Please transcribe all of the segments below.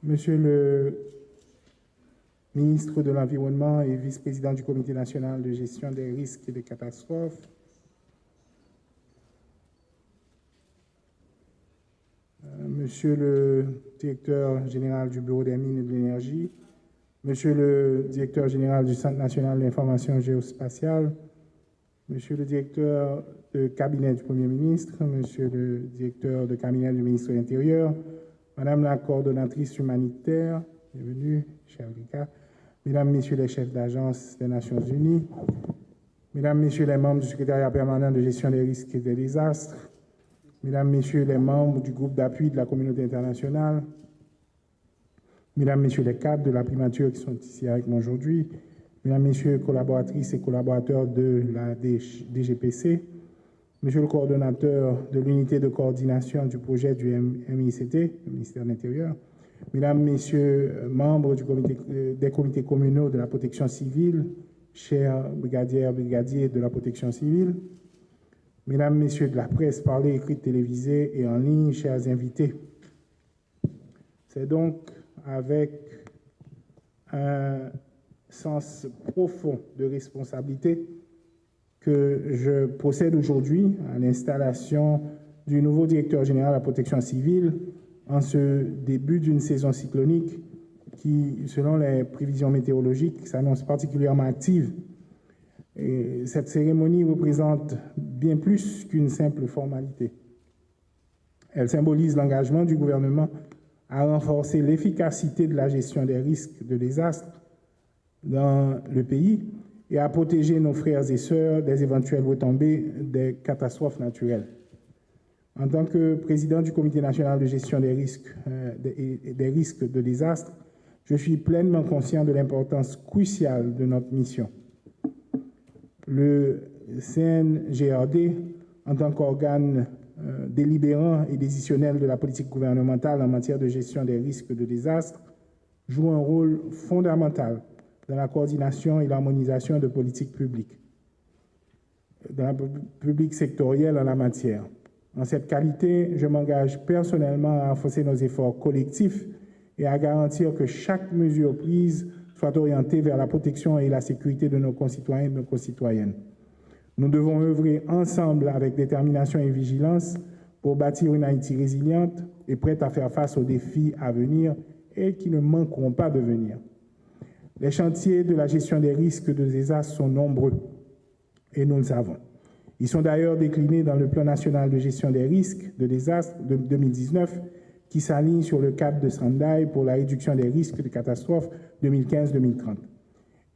Monsieur le ministre de l'Environnement et vice-président du Comité national de gestion des risques et des catastrophes, Monsieur le directeur général du Bureau des mines et de l'énergie, Monsieur le directeur général du Centre national d'information géospatiale, Monsieur le directeur de cabinet du Premier ministre, Monsieur le directeur de cabinet du ministre de l'Intérieur, Madame la coordonnatrice humanitaire, bienvenue, chère Rika, Mesdames, Messieurs les chefs d'agence des Nations Unies, Mesdames, Messieurs les membres du secrétariat permanent de gestion des risques et des désastres, Mesdames, Messieurs les membres du groupe d'appui de la communauté internationale, Mesdames, Messieurs les cadres de la primature qui sont ici avec moi aujourd'hui, Mesdames, Messieurs, collaboratrices et collaborateurs de la DGPC, Monsieur le coordonnateur de l'unité de coordination du projet du MICT, le ministère de l'Intérieur, Mesdames, Messieurs, membres des comités communaux de la protection civile, chers brigadières, brigadiers de la protection civile, Mesdames, Messieurs de la presse parlée, écrite, télévisée et en ligne, chers invités. C'est donc avec un sens profond de responsabilité que je procède aujourd'hui à l'installation du nouveau directeur général de la protection civile en ce début d'une saison cyclonique qui, selon les prévisions météorologiques, s'annonce particulièrement active. Et cette cérémonie représente bien plus qu'une simple formalité. Elle symbolise l'engagement du gouvernement à renforcer l'efficacité de la gestion des risques de désastres dans le pays et à protéger nos frères et sœurs des éventuelles retombées des catastrophes naturelles. En tant que président du Comité national de gestion des risques de désastres, je suis pleinement conscient de l'importance cruciale de notre mission. Le CNGRD, en tant qu'organe délibérant et décisionnel de la politique gouvernementale en matière de gestion des risques de désastres, joue un rôle fondamental dans la coordination et l'harmonisation de politiques publiques, dans la publique sectorielle en la matière. En cette qualité, je m'engage personnellement à renforcer nos efforts collectifs et à garantir que chaque mesure prise soit orientée vers la protection et la sécurité de nos concitoyens et de nos concitoyennes. Nous devons œuvrer ensemble avec détermination et vigilance pour bâtir une Haïti résiliente et prête à faire face aux défis à venir et qui ne manqueront pas de venir. Les chantiers de la gestion des risques de désastre sont nombreux et nous le savons. Ils sont d'ailleurs déclinés dans le plan national de gestion des risques de désastre de 2019 qui s'aligne sur le cadre de Sendai pour la réduction des risques de catastrophes 2015-2030.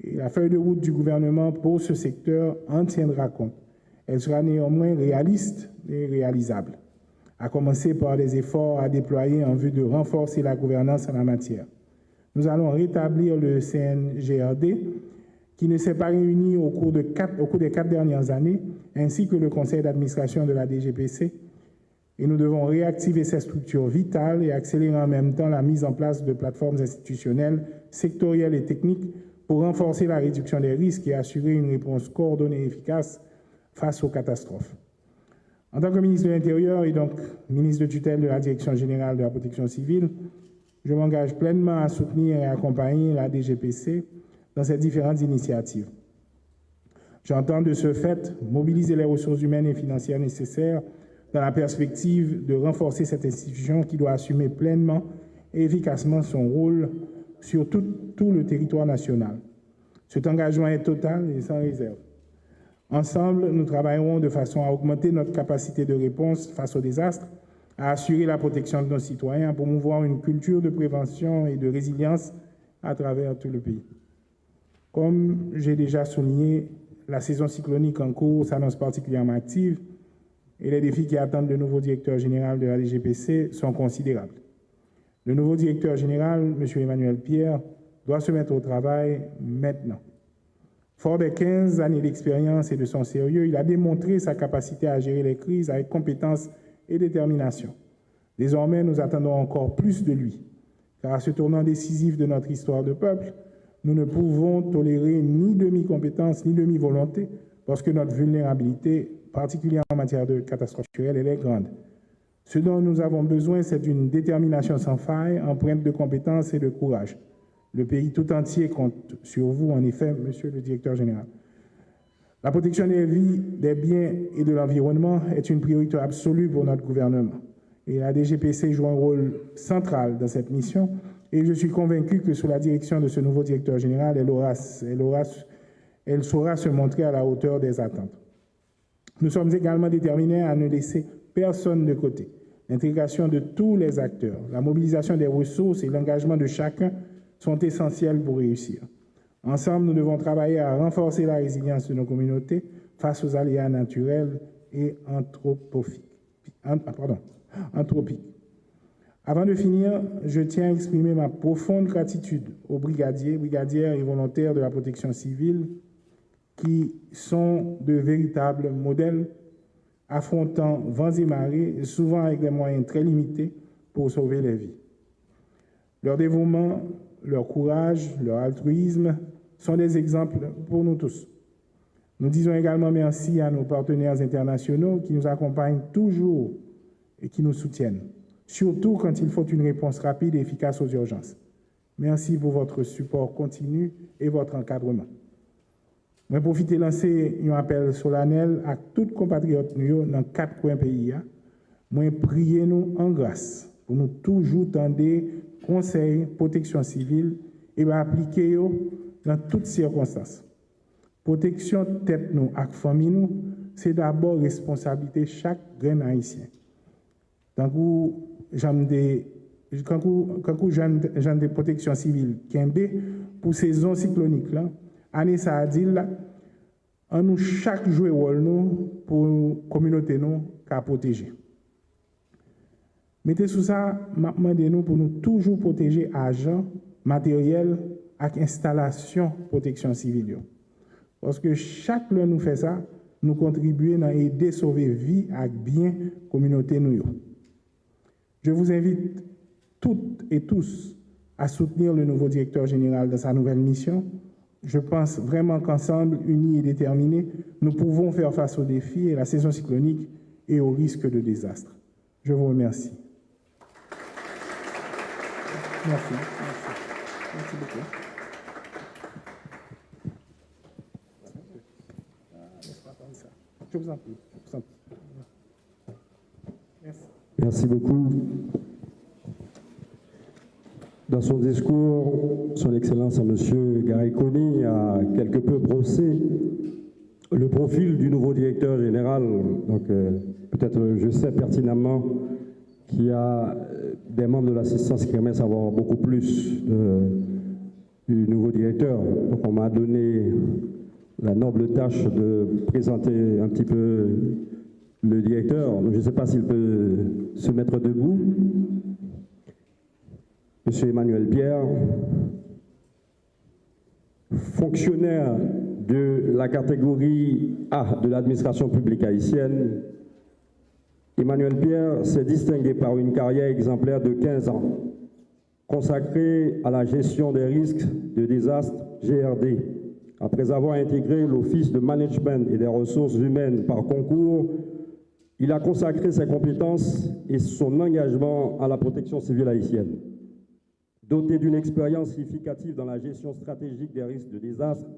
Et la feuille de route du gouvernement pour ce secteur en tiendra compte. Elle sera néanmoins réaliste et réalisable, à commencer par des efforts à déployer en vue de renforcer la gouvernance en la matière. Nous allons rétablir le CNGRD, qui ne s'est pas réuni au cours des 4 dernières années, ainsi que le conseil d'administration de la DGPC. Et nous devons réactiver ces structures vitales et accélérer en même temps la mise en place de plateformes institutionnelles, sectorielles et techniques pour renforcer la réduction des risques et assurer une réponse coordonnée et efficace face aux catastrophes. En tant que ministre de l'Intérieur et donc ministre de tutelle de la Direction générale de la protection civile, je m'engage pleinement à soutenir et accompagner la DGPC dans ces différentes initiatives. J'entends de ce fait mobiliser les ressources humaines et financières nécessaires dans la perspective de renforcer cette institution qui doit assumer pleinement et efficacement son rôle sur tout le territoire national. Cet engagement est total et sans réserve. Ensemble, nous travaillerons de façon à augmenter notre capacité de réponse face aux désastres, à assurer la protection de nos citoyens, à promouvoir une culture de prévention et de résilience à travers tout le pays. Comme j'ai déjà souligné, la saison cyclonique en cours s'annonce particulièrement active et les défis qui attendent le nouveau directeur général de la DGPC sont considérables. Le nouveau directeur général, M. Emmanuel Pierre, doit se mettre au travail maintenant. Fort des 15 années d'expérience et de son sérieux, il a démontré sa capacité à gérer les crises avec compétence et détermination. Désormais, nous attendons encore plus de lui, car à ce tournant décisif de notre histoire de peuple, nous ne pouvons tolérer ni demi-compétence ni demi-volonté, parce que notre vulnérabilité, particulièrement en matière de catastrophe naturelle, elle est grande. Ce dont nous avons besoin, c'est d'une détermination sans faille, empreinte de compétences et de courage. Le pays tout entier compte sur vous, en effet, Monsieur le Directeur général. La protection des vies, des biens et de l'environnement est une priorité absolue pour notre gouvernement. Et la DGPC joue un rôle central dans cette mission. Et je suis convaincu que sous la direction de ce nouveau directeur général, elle saura se montrer à la hauteur des attentes. Nous sommes également déterminés à ne laisser personne de côté. L'intégration de tous les acteurs, la mobilisation des ressources et l'engagement de chacun sont essentiels pour réussir. Ensemble, nous devons travailler à renforcer la résilience de nos communautés face aux aléas naturels et anthropiques. Avant de finir, je tiens à exprimer ma profonde gratitude aux brigadières et volontaires de la protection civile qui sont de véritables modèles affrontant vents et marées, souvent avec des moyens très limités pour sauver les vies. Leur dévouement, leur courage, leur altruisme sont des exemples pour nous tous. Nous disons également merci à nos partenaires internationaux qui nous accompagnent toujours et qui nous soutiennent, surtout quand il faut une réponse rapide et efficace aux urgences. Merci pour votre support continu et votre encadrement. Je profite de lancer un appel solennel à tous les compatriotes dans 4 coins pays. Je prie nous en grâce pour nous toujours tendre conseils, protection civile et appliquer dans toutes circonstances. Protection tête nous et famille nous, c'est d'abord responsabilité chaque grain haïtien. Quand j'aime des protection civile pour saison cyclonique là, année ça a dit là, en nous chaque jouer rôle nous pour communauté nous qu'à protéger. Mettez sous ça, demandez-nous pour nous toujours protéger agents, matériel et installation protection civile. Parce que chaque l'un nous fait ça, nous contribuons à aider à sauver vie et bien communauté nous. Je vous invite toutes et tous à soutenir le nouveau directeur général dans sa nouvelle mission. Je pense vraiment qu'ensemble, unis et déterminés, nous pouvons faire face aux défis et la saison cyclonique et aux risques de désastre. Je vous remercie. Merci. Merci beaucoup. Je vous en prie. Merci. Merci beaucoup. Dans son discours, son Excellence, M. Gariconi a quelque peu brossé le profil du nouveau directeur général. Donc, peut-être je sais pertinemment qu'il y a des membres de l'assistance qui aimeraient savoir beaucoup plus du nouveau directeur. Donc, on m'a donné la noble tâche de présenter un petit peu le directeur. Donc, je ne sais pas s'il peut se mettre debout. Monsieur Emmanuel Pierre, fonctionnaire de la catégorie A de l'administration publique haïtienne, Emmanuel Pierre s'est distingué par une carrière exemplaire de 15 ans, consacrée à la gestion des risques de désastres GRD. Après avoir intégré l'Office de management et des ressources humaines par concours, il a consacré ses compétences et son engagement à la protection civile haïtienne. Doté d'une expérience significative dans la gestion stratégique des risques de désastre,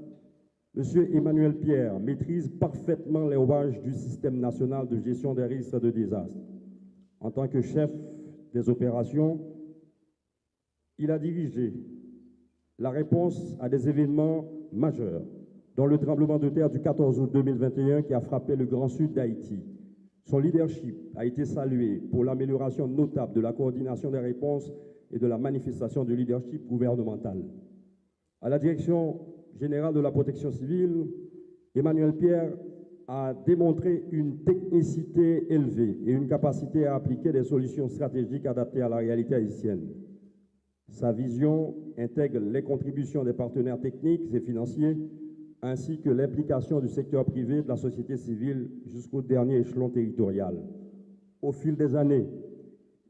M. Emmanuel Pierre maîtrise parfaitement les rouages du système national de gestion des risques de désastre. En tant que chef des opérations, il a dirigé la réponse à des événements majeurs, dont le tremblement de terre du 14 août 2021 qui a frappé le Grand Sud d'Haïti. Son leadership a été salué pour l'amélioration notable de la coordination des réponses et de la manifestation du leadership gouvernemental. À la direction générale de la protection civile, Emmanuel Pierre a démontré une technicité élevée et une capacité à appliquer des solutions stratégiques adaptées à la réalité haïtienne. Sa vision intègre les contributions des partenaires techniques et financiers, ainsi que l'implication du secteur privé, de la société civile jusqu'au dernier échelon territorial. Au fil des années,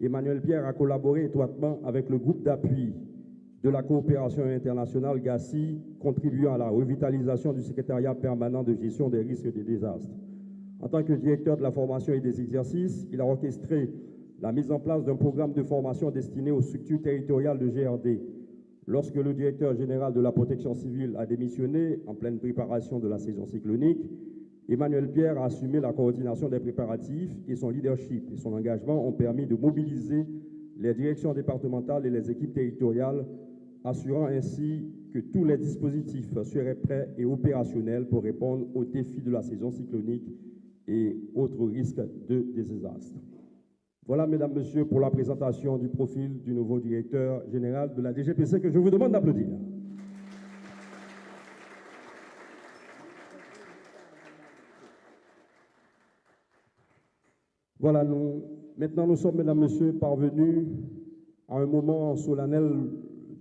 Emmanuel Pierre a collaboré étroitement avec le groupe d'appui de la coopération internationale GACI, contribuant à la revitalisation du secrétariat permanent de gestion des risques et des désastres. En tant que directeur de la formation et des exercices, il a orchestré la mise en place d'un programme de formation destiné aux structures territoriales de GRD. Lorsque le directeur général de la protection civile a démissionné en pleine préparation de la saison cyclonique, Emmanuel Pierre a assumé la coordination des préparatifs et son leadership et son engagement ont permis de mobiliser les directions départementales et les équipes territoriales, assurant ainsi que tous les dispositifs seraient prêts et opérationnels pour répondre aux défis de la saison cyclonique et autres risques de désastre. Voilà, mesdames, messieurs, pour la présentation du profil du nouveau directeur général de la DGPC que je vous demande d'applaudir. Voilà, maintenant nous sommes, mesdames, messieurs, parvenus à un moment solennel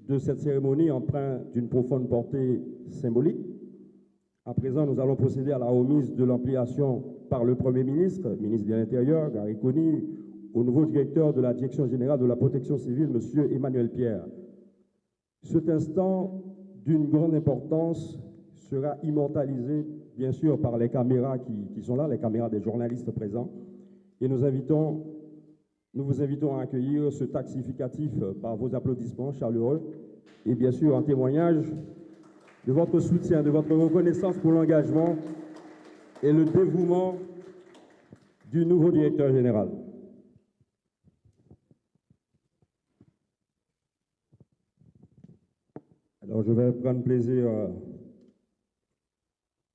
de cette cérémonie empreint d'une profonde portée symbolique. À présent, nous allons procéder à la remise de l'ampliation par le Premier ministre, ministre de l'Intérieur, Gary Coney, au nouveau directeur de la Direction générale de la protection civile, M. Emmanuel Pierre. Cet instant d'une grande importance sera immortalisé, bien sûr, par les caméras qui sont là, les caméras des journalistes présents. Et nous vous invitons à accueillir ce acte significatif par vos applaudissements chaleureux et bien sûr en témoignage de votre soutien, de votre reconnaissance pour l'engagement et le dévouement du nouveau directeur général. Alors je vais prendre plaisir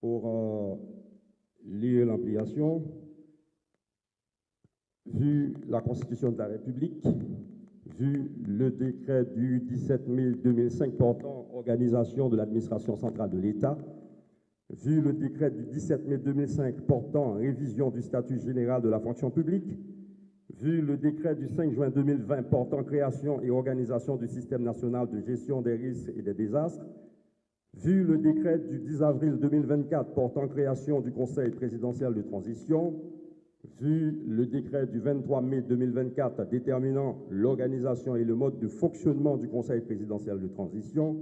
pour lire l'ampliation. Vu la Constitution de la République, vu le décret du 17 mai 2005 portant organisation de l'administration centrale de l'État, vu le décret du 17 mai 2005 portant révision du statut général de la fonction publique, vu le décret du 5 juin 2020 portant création et organisation du système national de gestion des risques et des désastres, vu le décret du 10 avril 2024 portant création du Conseil présidentiel de transition, vu le décret du 23 mai 2024 déterminant l'organisation et le mode de fonctionnement du Conseil présidentiel de transition,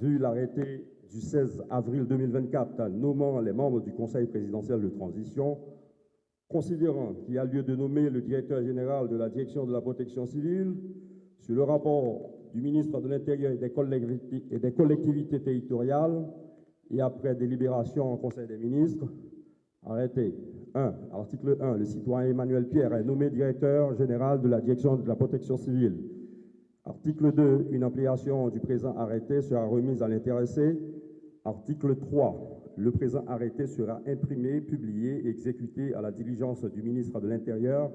vu l'arrêté du 16 avril 2024 nommant les membres du Conseil présidentiel de transition, considérant qu'il y a lieu de nommer le directeur général de la Direction de la protection civile, sur le rapport du ministre de l'Intérieur et des collectivités territoriales, et après délibération en Conseil des ministres, arrêté. 1. Article 1. Le citoyen Emmanuel Pierre est nommé directeur général de la Direction de la protection civile. Article 2. Une ampliation du présent arrêté sera remise à l'intéressé. Article 3. Le présent arrêté sera imprimé, publié et exécuté à la diligence du ministre de l'Intérieur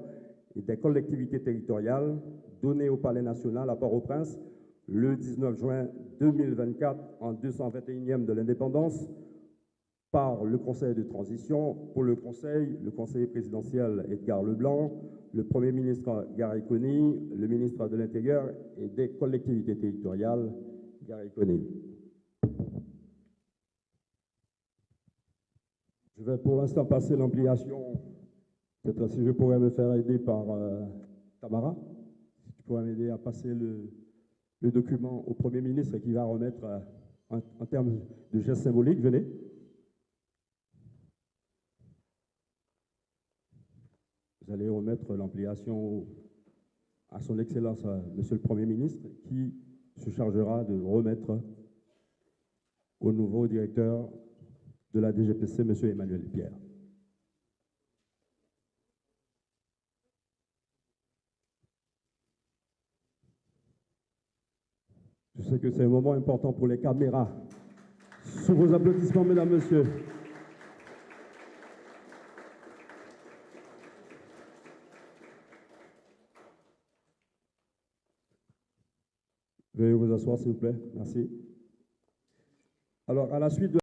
et des collectivités territoriales, donné au Palais national à Port-au-Prince le 19 juin 2024 en 221e de l'indépendance, par le Conseil de transition. Pour le conseiller présidentiel Edgar Leblanc, le Premier ministre Gary Coney, le ministre de l'Intérieur et des collectivités territoriales Gary Coney. Je vais pour l'instant passer l'ampliation. Peut-être si je pourrais me faire aider par Tamara, si tu pourrais m'aider à passer le document au Premier ministre qui va remettre en termes de gestes symboliques. Venez. Vous allez remettre l'ampliation à son Excellence, Monsieur le Premier ministre, qui se chargera de remettre au nouveau directeur de la DGPC, Monsieur Emmanuel Pierre. Je sais que c'est un moment important pour les caméras. Sous vos applaudissements, mesdames, messieurs. Veuillez vous asseoir, s'il vous plaît. Merci. Alors, à la suite de